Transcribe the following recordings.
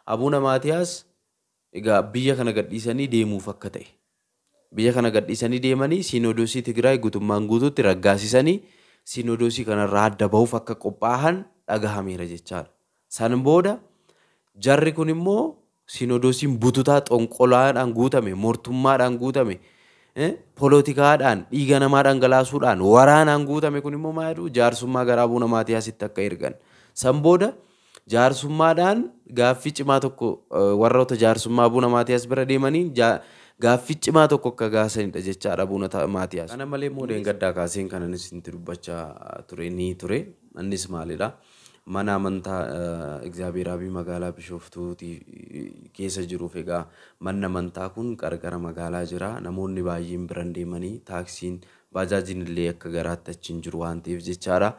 Abuna Maatiyaas egaa biyya kana gadhiisanii deemuuf akka ta'e. Biyya kana gadhiisanii deemanii Siinodoosii Tigraay guutummaan guutuutti raggaasisanii Siinodoosii kanarraa adda bahuuf akka qophaa'an dhagahameera jechaadha. San booda jarri kun immoo Siinodoosiin bututaa xonqolaadhaan guutame, mootummaadhaan guutame, poolotikaadhaan dhiiga namaa dhangalaasuudhaan waraanaan guutame kun immoo maal jedhu jaarsummaa gara Abuna Maatiyaasitti akka ergan. San booda jaarsummaadhaan gaaffii cimaa tokko warroota jaarsummaa Abuna Maatiyaas bira deemanii gaaffii cimaa tokko akka gaasanidha jechaadha Abuna Maatiyaas. Kana malee immoo gaddaa kaaseen kananis itti dubbachaa ture ni ture. Innis maalidha? Mana amantaa Egzaabeeraabii magaalaa Bishoftuutii keessa jiruuf egaa manni amantaa kun qarqara magaalaa jira. Namoonni baay'een biran deemanii taaksiin baajaajiin illee akka garaatti achi hin jiru waan ta'eef jechaadha.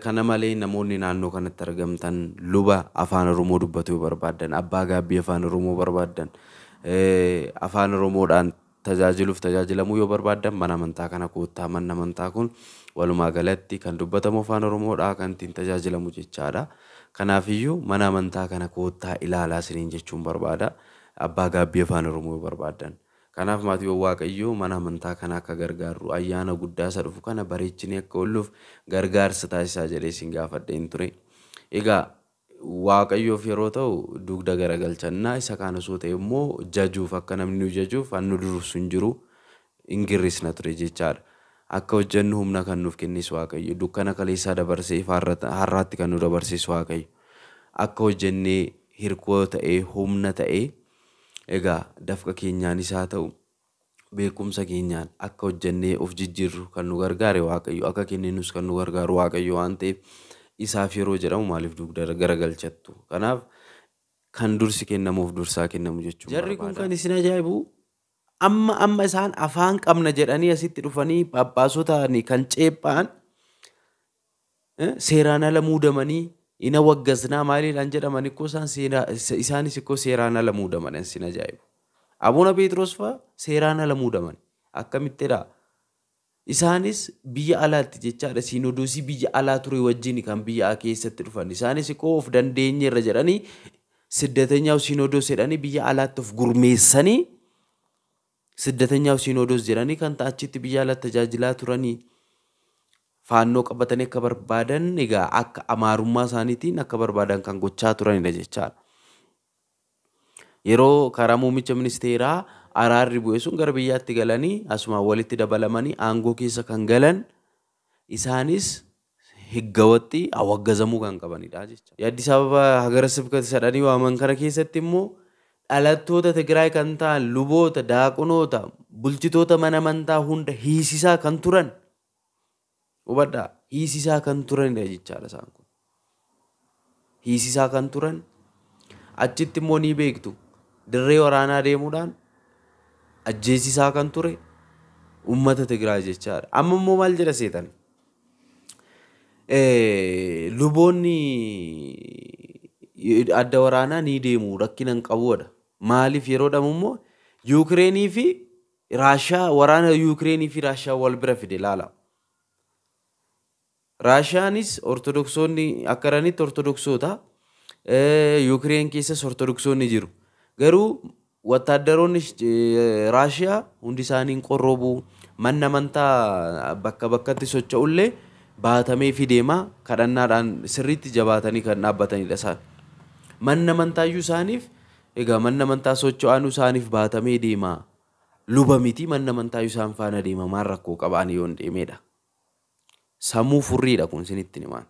Kana malee namoonni naannoo kanatti argamtan luba afaan Oromoo dubbatu yoo barbaadan, abbaa gaabbii afaan Oromoo barbaadan, afaan Oromoodhaan tajaajiluuf tajaajilamuu yoo barbaadan mana amantaa kana koottaa. Manni amantaa kun walumaa galatti kan dubbatamu afaan Oromoodhaa kan ittiin tajaajilamu jechaadha. Kanaafiyyuu mana amantaa kana koottaa ilaalaa isiniin jechuun barbaada. Abbaa gaabbii afaan Oromoo yoo barbaadan. Kanaaf maatiiwwan Waaqayyoo mana amantaa kana akka gargaarru ayyaana guddaa isa dhufu kana bareechinee akka oolluuf gargaarsa taasisaa jedhee isin gaafadheen ture. Egaa Waaqayyoof yeroo ta'u dugda garagalchannaa isa kaan osoo ta'e immoo jajuuf akka namni nu jajuuf hannu dursu hin jiru hin girrisna ture jechaadha. Akka hojjennu humna kan nuuf kennis Waaqayyo. Dukkana kaleessaa dabarsee har'aatti kan nu dabarsis Waaqayyo. Akka hojjennee hirkoo ta'ee humna ta'ee egaa dafqa keenyaanis haa ta'u beekumsa keenyaan akka hojjennee of jijjiirru kan nu gargaare Waaqayyo. Akka kenninus kan nu gargaaru Waaqayyo waan ta'eef isaaf yeroo jedhamu maaliif dugda garagalchattu? Kanaaf kan dursi kennamuuf dursaa kennamu jechuudha. Jarri kun kan isin ajaa'ibu amma isaan afaan qabna jedhanii asitti dhufanii phaaphaasotanii kan ceephaan seeraan ala muudamanii ina waggasnaa maaliidhaan jedhaman ikkoo isaanis ikkoo seeraan ala muudaman isin ajaa'ibu. Abuna Phexros fa'aa seeraan ala muudaman akkamittidha? Isaanis biyya alaatti jechaadha. Siinodoosii biyya alaa ture wajjin kan biyya keessatti dhufan. Isaanis ikkoo of dandeenyeerra jedhanii siddatenyaaf Siinodoos jedhanii biyya alaatti of gurmeessanii siddatenyaaf Siinodoos jedhanii kan achitti biyya alaatti tajaajilaa turanii faannoo qabatanii akka barbaadan egaa akka amaarummaa isaaniitiin akka barbaadan kan gochaa turanidha jechaadha. Yeroo karaa muummicha ministeeraa araarri bu'e sun gara biyyaatti galanii asuma walitti dabalamanii aangoo keessa kan galan isaanis higgawatti awwaggazamuu kan qabanidha jechuudha. Addis Ababa hagara sibkata sadanii waaman kana keessatti immoo dhalattoota Tigraay kan ta'an luboota, daaqonoota, bulchitoota mana amantaa hunda hiisisaa kan turan hubadhaa hiisisaa kan turanidha jechaadha isaan kun. Hiisisaa kan turan achitti immoo ni beektu dirree waraanaa deemuudhaan ajjeesisaa kan ture uummata Tigraay jechaadha. Amma immoo maal jedha seetan? Luboonni adda waraanaa ni deemu rakkina hin qabuudha. Maaliif yeroo dhamu immoo Yuukireenii fi Raashaa waraana Yuukireenii fi Raashaa wal bira fide ilaala. Raashaanis ortodoksonni akka jiranitti ortodoksoota Yuukireen keessas ortodoksoonni jiru. Garuu wattaaddaroonni Raashiyaa hundi isaanii qorrobuu manni amantaa bakka bakkatti socho'ullee baatamee fi deemaa kadhannaadhaan sirriitti jabaatanii kan dhaabbatanidha isaan. Manni amantaayyuu isaaniif egaa manni amantaa socho'aanuu isaaniif baatamee deemaa luba miti manni amantaayyuu isaan faana deema maal rakkoo qabaan yoo hin deemedha. Sammuu furriidha kun isinitti himaan.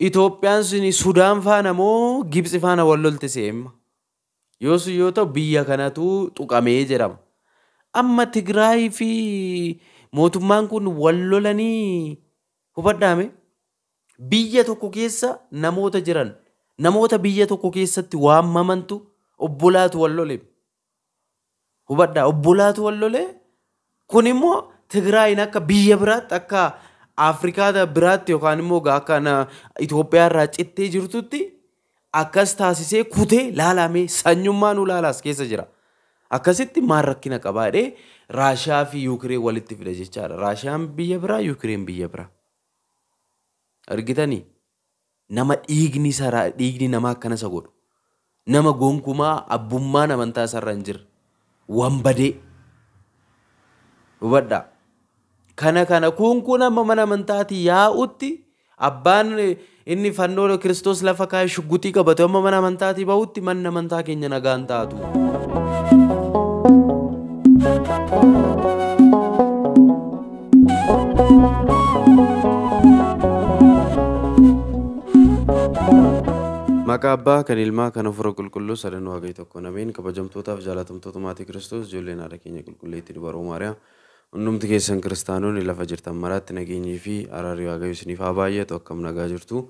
Itoophiyaan suni Sudaan faana moo Gibxi faana wal lolte seema? Yoo ta'u biyya kanatu tuqamee jedhama. Amma Tigraay fi mootummaan kun wal lolanii hubadhaame biyya tokko keessa namoota jiran namoota biyya tokko keessatti waamamantu obbolaatu wal lole. Hubadhaa obbolaatu wal lole kun immoo Tigraayin akka biyya biraatti akka Afrikaa biraatti yookaan immoo akka Itoophiyaa irraa cittee jirtutti akkas taasisee kutee laalamee sanyummaa nu laalaas keessa jira. Akkasitti maal rakkina qabaadhee Raashaa fi Yuukireen walitti fida jechaadha. Raashaan biyya biraa, Yuukireen biyya biraa. Argitanii? nama dhiigni namaa akkana isa godhu. Nama gonkumaa abbummaan amantaa isarra hin jirre. Waan badee. Hubadhaa. Kana kun amma mana amantaatii yaa'utti abbaan inni fannoo Kiristoos lafa kaa'ee shugguxii qabate amma mana amantaatii bahutti manni amantaa keenya nagaan taatu. Maqaa Abbaa kan Ilmaa kan Hafuura Qulqulluu sadan Waaqayyo tokko nameen kabajamtootaaf jaalatamtoota maatii Kiristoos ijoolleen haadha keenya qulqulleetti dubaroo Maariyaam hundumti keessan kiristaanonni lafa jirtan maraatti nageenyii fi araarri Waaqayyo isiniif haa baay'atu akkam nagaa jirtu.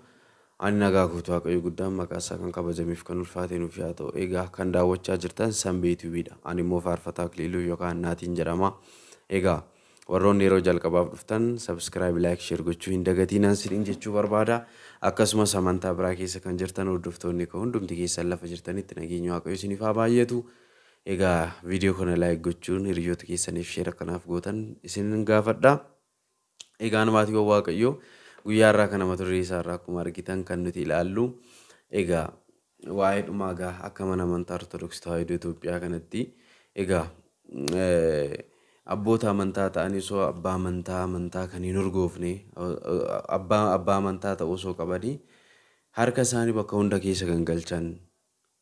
Ani nagaa guutuu Waaqayyo guddaan maqaa isaa kan kabajamiif kan ulfaate nuuf haa ta'u. Egaa kan daawwachaa jirtan Sanbee TVdha. Ani immoo faarfataa Akiliiluu yookaan Naatiin jedhama. Egaa warroonni yeroo jalqabaaf dhuftan subscribe like share gochuu hin dagatinaa isiniin jechuu barbaada. Akkasumas amantaa biraa keessa kan jirtan hordoftoonni koo hundumti keessan lafa jirtanitti nageenya Waaqayyo isiniif haa baay'atu. Egaa viidiyoo kana like gochuun hiriyoota keessaniif share kanaaf gootan isin gaafadha. Egaa namaatii Waaqayyo guyyaa irraa kana mata duree isaa irraa akkuma argitan kan nuti ilaallu. Egaa waa'ee dhumaa egaa akka mana amantaa Ortodoksii Tawaahidoo Itoophiyaa kanatti egaa abboota amantaa ta'anii osoo abbaa amantaa kan hin urgoofne abbaa amantaa ta'uu osoo qabanii harka isaanii bakka hunda keessa kan galchan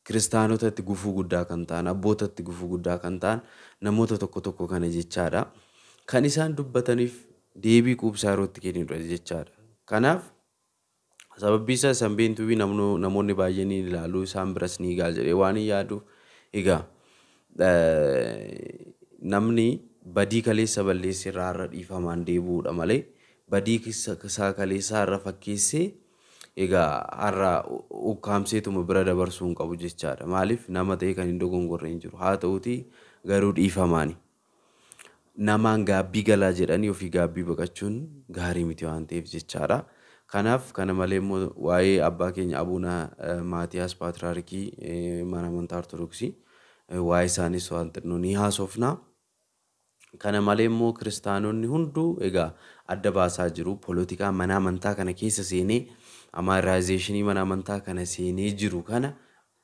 kiristaanotatti gufuu guddaa kan ta'an abbootatti gufuu guddaa kan ta'an namoota tokko kana jechaadha. Kan isaan dubbataniif deebii quubsaa yerootti kennudha jechaadha. Kanaaf sababbii isaa Sanbeen TV namoonni baay'een ilaaluu isaan biras ni gaal jedhee waan yaaduuf egaa namni badii kaleessa balleessee irraa dhiifamaan deebi'uudha malee badii isaa kaleessaa irra fakkeessee egaa har'a ukkaamseetuma bira dabarsuu hin qabu jechaadha. Maaliif nama ta'e kan hin dogongorre hin jiru. Haa ta'uutii garuu dhiifamaani. Namaan gaabbii galaa jedhanii ofii gaabbii baqachuun gaarii miti waan ta'eef jechaadha. Kanaaf kana malee immoo waa'ee abbaa keenya Abuuna Maatiyaas Paatriyaarkii mana amantaa Ortodoksii waa'ee isaanis waan xinnoo ni haasofna. Kana malee immoo kiristaanonni hunduu egaa adda baasaa jiru. Poolitikaa mana amantaa kana keessa seenee amaaraayizeeshinii mana amantaa kana seenee jiru kana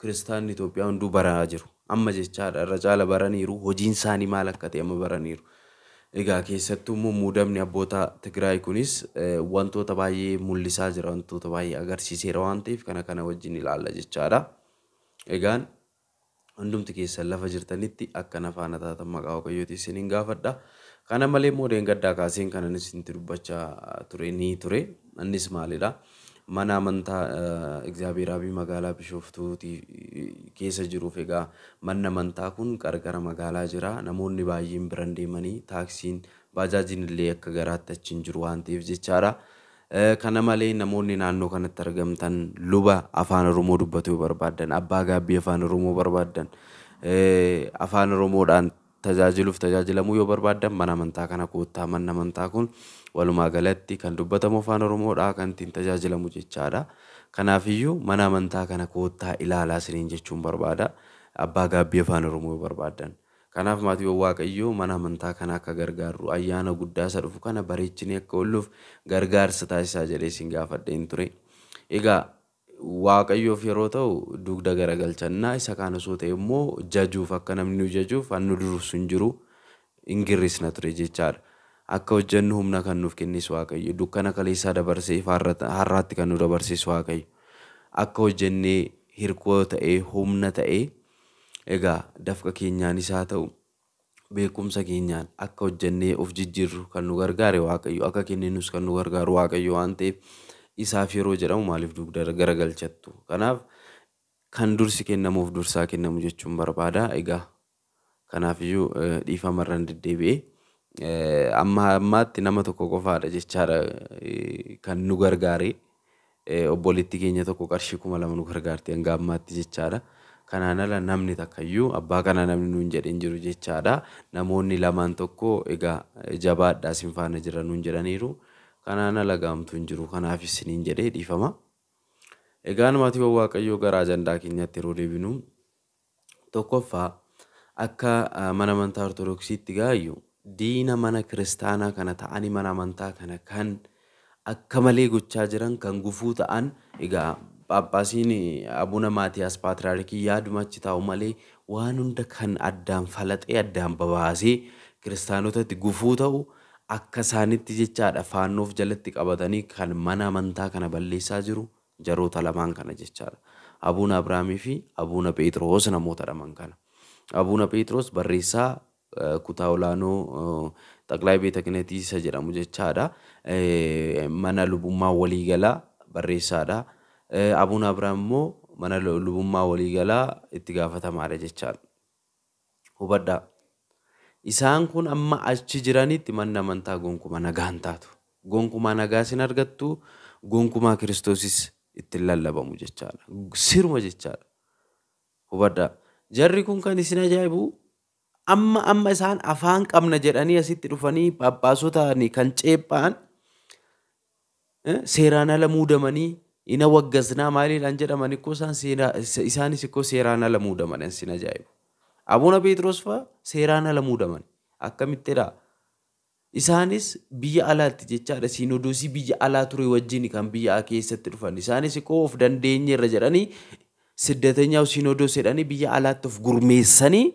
kiristaanni Itoophiyaa hunduu baraa jiru. Amma jechaadha irra caala baraniiru. Hojiin isaanii maal akka ta'e amma baraniiru. Egaa keessattuu immoo muudamni abboota Tigraay kunis wantoota baay'ee mul'isaa jira. Wantoota baay'ee agarsiiseera waan ta'eef kana wajjin ilaalla jechaadha. Egaan hundumti keessan lafa jirtanitti akka nafaana taatan maqaa Waaqayyootiin isiniin gaafadha. Kana malee immoo deengaddaa kaaseen kanan isinitti dubbachaa ture. Innis maalidha? Mana amantaa Egzaabeeraabii magaalaa Bishoftuutii keessa jiruuf egaa manni amantaa kun qarqara magaalaa jira. Namoonni baay'een biran deemanii taaksiin baajaajiin illee akka garaatti achi hin jiru waan ta'eef jechaadha. Kana malee namoonni naannoo kanatti argamtan luba afaan Oromoo dubbatu yoo barbaaddan abbaa gaabbii afaan Oromoo barbaaddan afaan Oromoodhaan tajaajilamuu yoo barbaaddan mana amantaa kana koottaa manni amantaa kun walumaa galatti kan dubbatamu afaan Oromoodhaa kan ittiin tajaajilamu jechaadha. Kanaafiyyuu mana amantaa kana koottaa ilaalaa isiniin jechuun barbaada abbaa gaabbii afaan Oromoo yoo barbaaddan. Kanaaf maatii Waaqayyoo mana amantaa kana akka gargaarru ayyaana guddaa isa dhufu kana bareechinee akka oolluuf gargaarsa taasisaa jedhee isin gaafadheen ture. Egaa Waaqayyoof yeroo ta'u dugda garagalchannaa isa kaan osoo ta'e immoo jajuuf akka namni nu jajuuf hannu dursu hin jiru hin girrisna ture jechaadha. Akka hojjennu humna kan nuuf kennis Waaqayyo dukkana kaleessaa dabarsee har'aatti kan nu dabarsis Waaqayyo akka hojjennee hirkoo ta'ee humna ta'ee egaa dafqa keenyaan isaa ta'u beekumsa keenyaan akka hojjennee of jijjiirru kan nu gargaare Waaqayyo akka kenninus kan nu gargaaru Waaqayyo waan ta'eef isaaf yeroo jedhamu maaliif dugda garagalchattu. Kanaaf kan dursi kennamuuf dursaa kennamu jechuun barbaada. Egaa kanaafiyyuu dhiifamarraan deddeebi'ee ammaatti nama tokko qofaadha jechaadha kan nu gargaare. Obboleettii keenya tokko qarshii 2,000 nu gargaarti hanga ammaatti jechaadha. Kanaan ala namni takkayyuu abbaa kana namni nuun jedhin jiru jechaadha. Namoonni lamaan tokko egaa jabaadhaa isin faana jiran nuun jedhaniiru. Kanaan ala gaamtu hin jiru. Kanaaf isiniin jedhee dhiifama. Egaa namaatii Waaqayyoo gara ajandaa keenyatti yeroo deebinu tokkoffaa akka mana amantaa Ortodoksiitti gaayyu diina mana kiristaanaa kana ta'anii mana amantaa kana kan akka malee gochaa jiran kan gufuu ta'an Egaa Phaaphaasiin Abuna Maatiyaas Paatriyaarkii yaaduma achi taa'u malee waan hunda kan addaan falaxee addaan babaasee kiristaanotatti gufuu ta'u akka isaanitti jechaadha faannoof jalatti qabatanii kan mana amantaa kana balleessaa jiru jaroota lamaan kana jechaadha. Abuna Abrahaamii fi Abuna Phexros namoota dhaman kana. Abuna Phexros barreessaa kutaa olaanoo xaqlaa beeta kinetii isa jedhamu jechaadha. Mana lubummaa waliigalaa barreessaadha. Abuna Abrahaam immoo mana lubummaa waliigalaa itti gaafatamaadha jechaadha. Hubadhaa. Isaan kun amma achi jiranitti manni amantaa gonkumaa nagaan taatu. Gonkumaa nagaa sin argattu, gonkumaa Kiristoosis ittiin lallabamu jechaadha. Siruma jechaadha. Hubadhaa. Jarri kun kan isin ajaa'ibu amma isaan afaan qabna jedhanii asitti dhufanii Phaaphaasotni kan ceephaan seeraan ala muudamanii ina waggasnaa maaliidhaan jedhamanii koo isaanis ikkoo seeraan ala muudaman isin ajaa'ibu. Abuna Phexros fa'aa seeraan ala muudaman akkamittidha? Isaanis biyya alaatti jechaadha siinodoosii biyya alaa ture wajjin kan biyya keessatti dhufan. Isaanis ikkoo of dandeenyeerra jedhanii siddatenyaaf siinodoos jedhanii biyya alaatti of gurmeessanii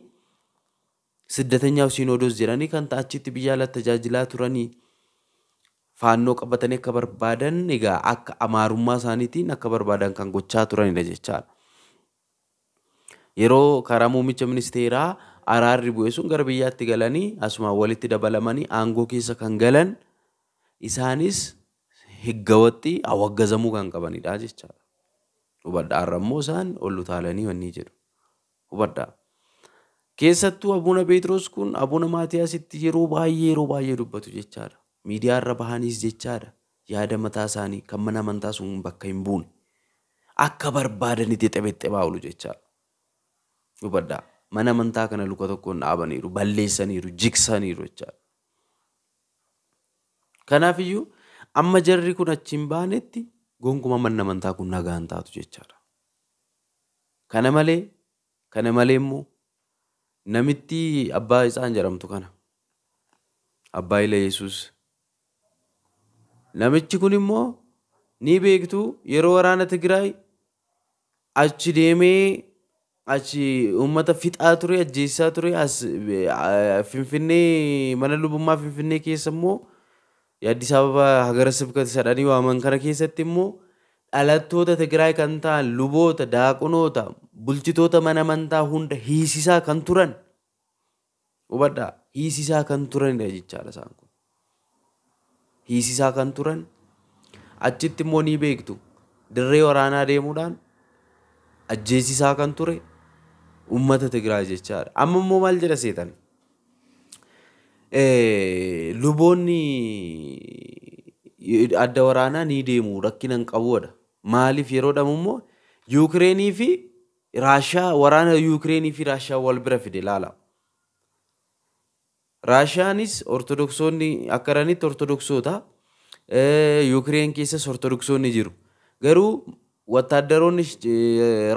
siddatenyaaf siinodoos jedhanii kan achitti biyya alaatti tajaajilaa turanii faannoo qabatanii akka barbaadan egaa akka amaarummaa isaaniitiin akka barbaadan kan gochaa turanidha jechaadha. Yeroo karaa muummicha ministeeraa araarri bu'e sun gara biyyaatti galanii asuma walitti dabalamanii aangoo keessa kan galan isaanis higgawatti awwaggazamuu kan qabanidha jechaadha. Hubadhaa har'ammoo isaan ol utaalanii wanni jedhu. Hubadhaa. Keessattuu Abuna Phexros kun Abuna Maatiyaasitti yeroo baay'ee dubbatu jechaadha. Miidiyaa irra bahaniis jechaadha. Yaada mataa isaanii kan mana amantaa sun bakka hin buune. Akka barbaadanitti xephexxebaa oolu jechaadha. Hubadhaa. Mana amantaa kana luka tokkoon dhaabaniiru, balleessaniiru, jigsaniiru jechaadha. Kanaafiyyuu amma jarri kun achi hin baanetti gonkumaa manni amantaa kun nagaan taatu jechaadha. Kana malee immoo namitti abbaa isaan jedhamtu kana abbaa ila Yesuus. Namichi kun immoo ni beektu yeroo waraana Tigraay achi deemee achi uummata fixaa ture ajjeessaa ture as Finfinnee mana lubummaa Finfinnee keessa immoo Addis Ababa hagara sibkati sadhanii waaman kana keessatti immoo dhalattoota Tigraay kan ta'an luboota daaqonoota bulchitoota mana amantaa hunda hiisisaa kan turan. Hubadhaa hiisisaa kan turanidha jechaadha isaan kun. Hiisisaa kan turan achitti immoo ni beektu dirree waraanaa deemuudhaan ajjeesisaa kan ture uummata Tigraay jechaadha. Amma immoo maal jedha seetan? Luboonni adda waraanaa ni deemu rakkinan qabuudha. Maaliif yeroo dhamu immoo Yuukireenii fi Raashaa waraana Yuukireenii fi Raashaa wal bira fide laala. Raashaanis ortodoksonni akka jiranitti ortodoksoota Yuukireen keessas ortodoksoonni jiru. Garuu wattaaddaroonni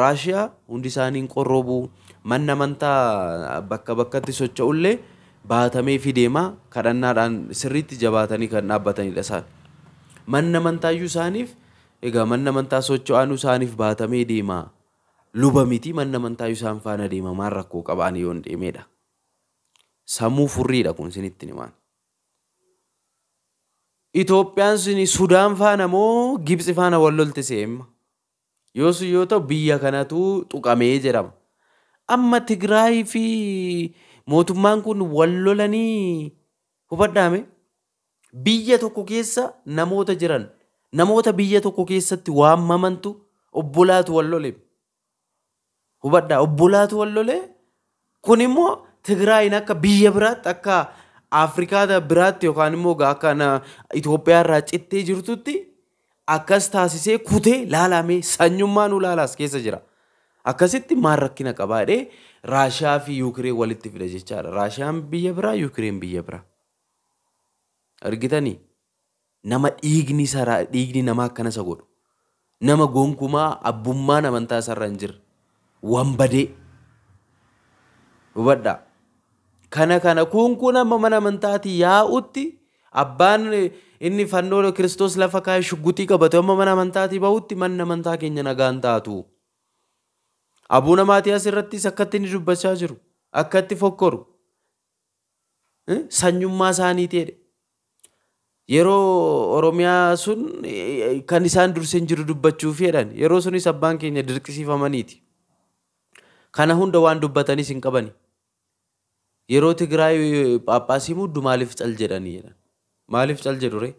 Raashaa hundi isaanii qorrobuu manni amantaa bakka bakkatti socho'ullee baatamee fideemaa kadhannaadhaan sirriitti jabaatanii kan dhaabbatanidha isaan. Manni amantaayyuu isaaniif egaa manni amantaa socho'aanu isaaniif baatamee deemaa. Luba miti manni amantaayyuu isaan faana deema maal rakkoo qabaanii yoon deemedha. Sammuu furriidha kun isinitti himaan. Itoophiyaan suni Sudaan faana moo Gibxi faana wal lolte seema. Yoo ta'u biyya kanatu tuqamee jedhama. Amma Tigraay fi mootummaan kun wal lolanii hubadhaame biyya tokko keessa namoota jiran namoota biyya tokko keessatti waamamantu obbolaatu wal lole. Hubadhaa obbolaatu wal lole kun immoo Tigraayin akka biyya biraatti akka Afrikaa biraatti yookaan immoo akka Itoophiyaa irraa cittee jirtutti akkas taasisee kutee laalamee sanyummaan ulaalaas keessa jira. Akkasitti maal rakkina qabaadhee Raashaa fi Yuukireen walitti fida jechaadha. Raashaan biyya biraa Yuukireen biyya biraa. Argitanii nama dhiigni namaa akkana isa godhu. Nama gonkumaa abbummaan amantaa isarra hin jirre. Wambadee. Hubadhaa. Kana kun amma mana amantaatii yaa'utti Abbaan inni fannoo Kiristoos lafa kaa'ee shuggutii qabate amma mana amantaatii bahutti manni amantaa keenya nagaan taatu. Abuuna Maatiyaas irrattis akkatti inni dubbachaa jiru. Akkatti fokkoru. Sanyummaa isaaniitiidha. Yeroo Oromiyaa sun kan isaan durseen jiru dubbachuuf jedhan. Yeroo sunis abbaan keenya dirqisiifamaniiti. Kana hunda waan dubbatanis hin qabani. Yeroo Tigraay Phaaphaasii muddu maaliif cal jedhanii jedhan. Maaliif cal jedhu ree?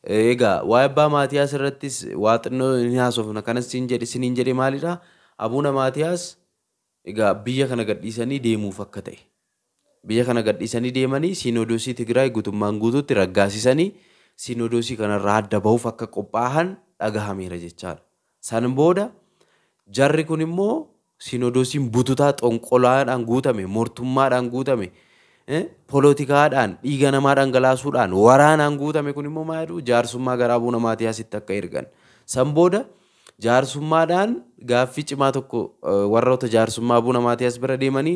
Egaa waa'ee abbaa Maatiyaas irrattis waa xinnoo ni haasofna. Kanas isiniin jedhe maalidhaa? Abuuna Maatiyaas egaa biyya kana gadhiisanii deemuuf akka ta'e. Biyya kana gadhiisanii deemanii Siinodoosii Tigraay guutummaan guutuutti raggaasisanii Siinodoosii kanarraa adda bahuuf akka qophaa'an dhagahameera jechaadha. San booda jarri kun immoo Siinodoosiin bututaa xonqolaadhaan guutame, mootummaadhaan guutame, poolotikaadhaan dhiiga namaa dhangalaasuudhaan waraanaan guutame kun immoo maal jedhu jaarsummaa gara Abuuna Maatiyaasitti akka ergan. San booda jaarsummaadhaan gaaffii cimaa tokko warroota jaarsummaa Abuuna Maatiyaas bira deemanii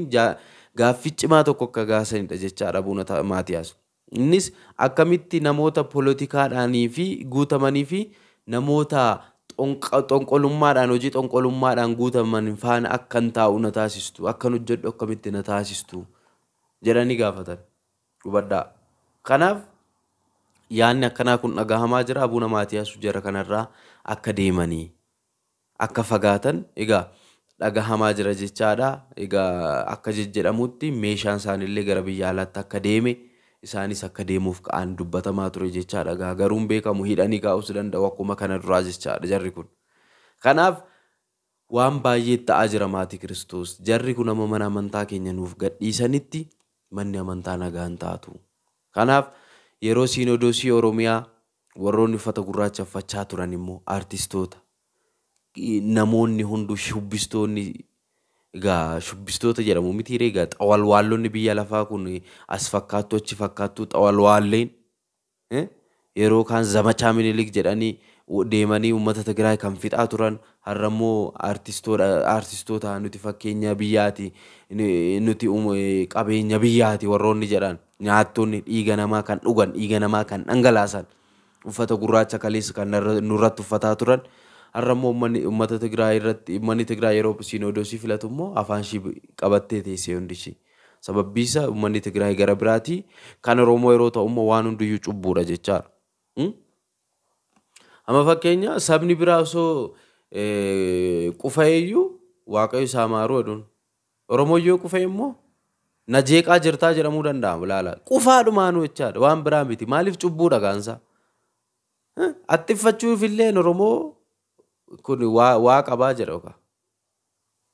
gaaffii cimaa tokko akka gaasanidha jechaadha Abuuna Maatiyaas. Innis akkamitti namoota poolotikaadhaanii fi guutamanii fi namoota xonqolummaadhaan hojii xonqolummaadhaan guutaman faana akka hin taa'u na taasistu, akka nu hojjedhu akkamitti na taasistu jedhanii gaafatan. Hubadhaa. Kanaaf yaadni akkanaa kun dhagahamaa jira. Abuuna Maatiyaas jara kanarraa akka deemanii akka fagaatan egaa dhagahamaa jira jechaadha. Egaa akka jedhamutti meeshaan isaanillee gara biyya alaatti akka deeme isaanis akka deemuuf ka'an dubbatamaa ture jechaadha. Garuun beekamu hidhanii kaa'uus danda'u akkuma kana duraa jechaadha jarri kun. Kanaaf waan baay'ee ta'aa jira maatii Kiristoos. Jarri kun amma mana amantaa keenya nuuf gadhiisanitti manni amantaa nagaan taatu. Kanaaf yeroo Siinodoosii Oromiyaa warroonni uffata gurraacha uffachaa turan immoo aartistoota namoonni hundu shubbistoonni egaa shubbistoota jedhamu miti egaa xawalwaallonni biyya lafaa kun as fakkaattu achi fakkaattu xawalwaalleen yeroo kaan zamachaa Minilik jedhanii deemanii uummata Tigraay kan fixaa turan har'a immoo aartistoota nuti fakkeenya biyyaati nuti qabeenya biyyaati warroonni jedhan nyaatonni dhiiga namaa kan dhugan dhiiga namaa kan dhangalaasan uffata gurraacha kaleessa kan nurratti uffataa turan har'a immoo uummata Tigraay irratti uummanni Tigraay yeroo Siinodoosii filatu immoo afaan ishii qabattee teessee hundi ishii. Sababbii isaa uummanni Tigraay gara biraatii kan Oromoo yeroo ta'u immoo waan hundiyyuu cubbuudha jechaadha. Amma fakkeenya sabni biraa osoo qufaeeyyuu Waaqayyo isaa maaruu jedhuun. Oromoo yoo qufae immoo na jeeqaa jirtaa jedhamuu danda'ama laala. Qufaadhumaanuu jechaadha waan biraa miti. Maaliif cubbuudha gaansaa? Attiffachuuf illee Oromoo kun waa qabaa jedha oka.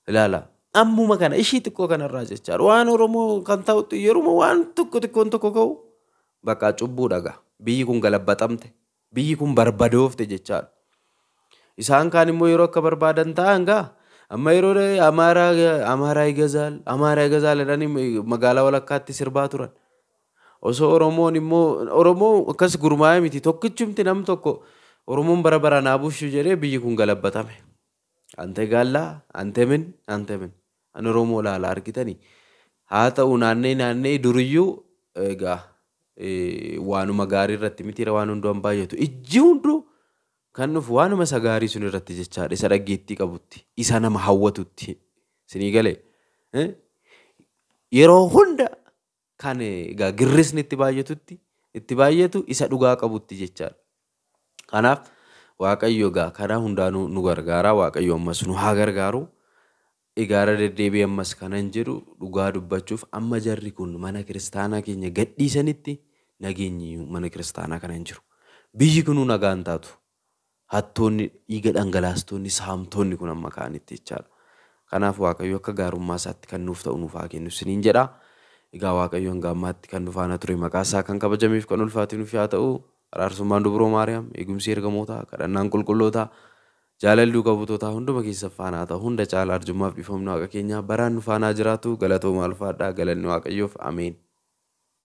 Ilaala. Ammuma kana ishii xiqqoo kanarraa jechaadha. Waan Oromoo kan ta'utti yeruma waan xiqqoon tokko ka'u bakka cubbuudha gaa. Biyyi kun galabbatamte. Biyyi kun barbadoofte jechaadha. Isaan kaan immoo yeroo akka barbaadan ta'an gaa. Amma yeroo Amaaraa Igazaal jedhanii magaalaa walakkaatti sirbaa turan. Osoo Oromoon immoo Oromoo akkas gurmaa'ee miti tokkichumti nam tokko Oromoon bara bara naabushuu jedhee biyyi kun galabbatame. Ante gaallaa, ante min. An Oromoo laala argitanii. Haa ta'u naannee duriyyuu egaa waanuma gaarii irratti mitiira waan hundumaan baay'atu. Ijji hunduu kan dhufu waanuma isa gaarii sun irratti jechaadha. Isa dhaggeettii qabutti. Isa nama hawwatutti. Sinii galee. Yeroo hunda kan egaa girrisni itti baay'atu isa dhugaa qabutti jechaadha. Kanaaf Waaqayyo egaa karaa hundaanuu nu gargaara. Waaqayyo ammas nu haa gargaaru. Egaara deddeebi'ee ammas kanan jedhu dhugaa dubbachuuf amma jarri kun mana kiristaanaa keenya gadhiisanitti nageenyi mana kiristaanaa kanan jiru. Biyyi kun nagaan taatu. Hattoonni dhiiga dhangalaastoonni saamtonni kun amma kaanitti jechaadha. Kanaaf Waaqayyo akka gaarummaa isaatti kan nuuf ta'u nuuf haa kennu siniin jedha. Egaa Waaqayyo hanga ammaatti kan nufaana ture maqaa isaa kan kabajameef kan ulfaatu nuuf haa ta'u. Araarsummaan Dubroo Maariyaam eegumsi ergamootaa kadhannaan qulqullootaa jaalalluu qabutootaa hunduma keessa faanaa ta'u hunda caalaa arjummaaf dhiifamnu Waaqa keenya baraan nu faanaa jiraatu galatooma ulfaadhaa galanni Waaqayyoof ameen.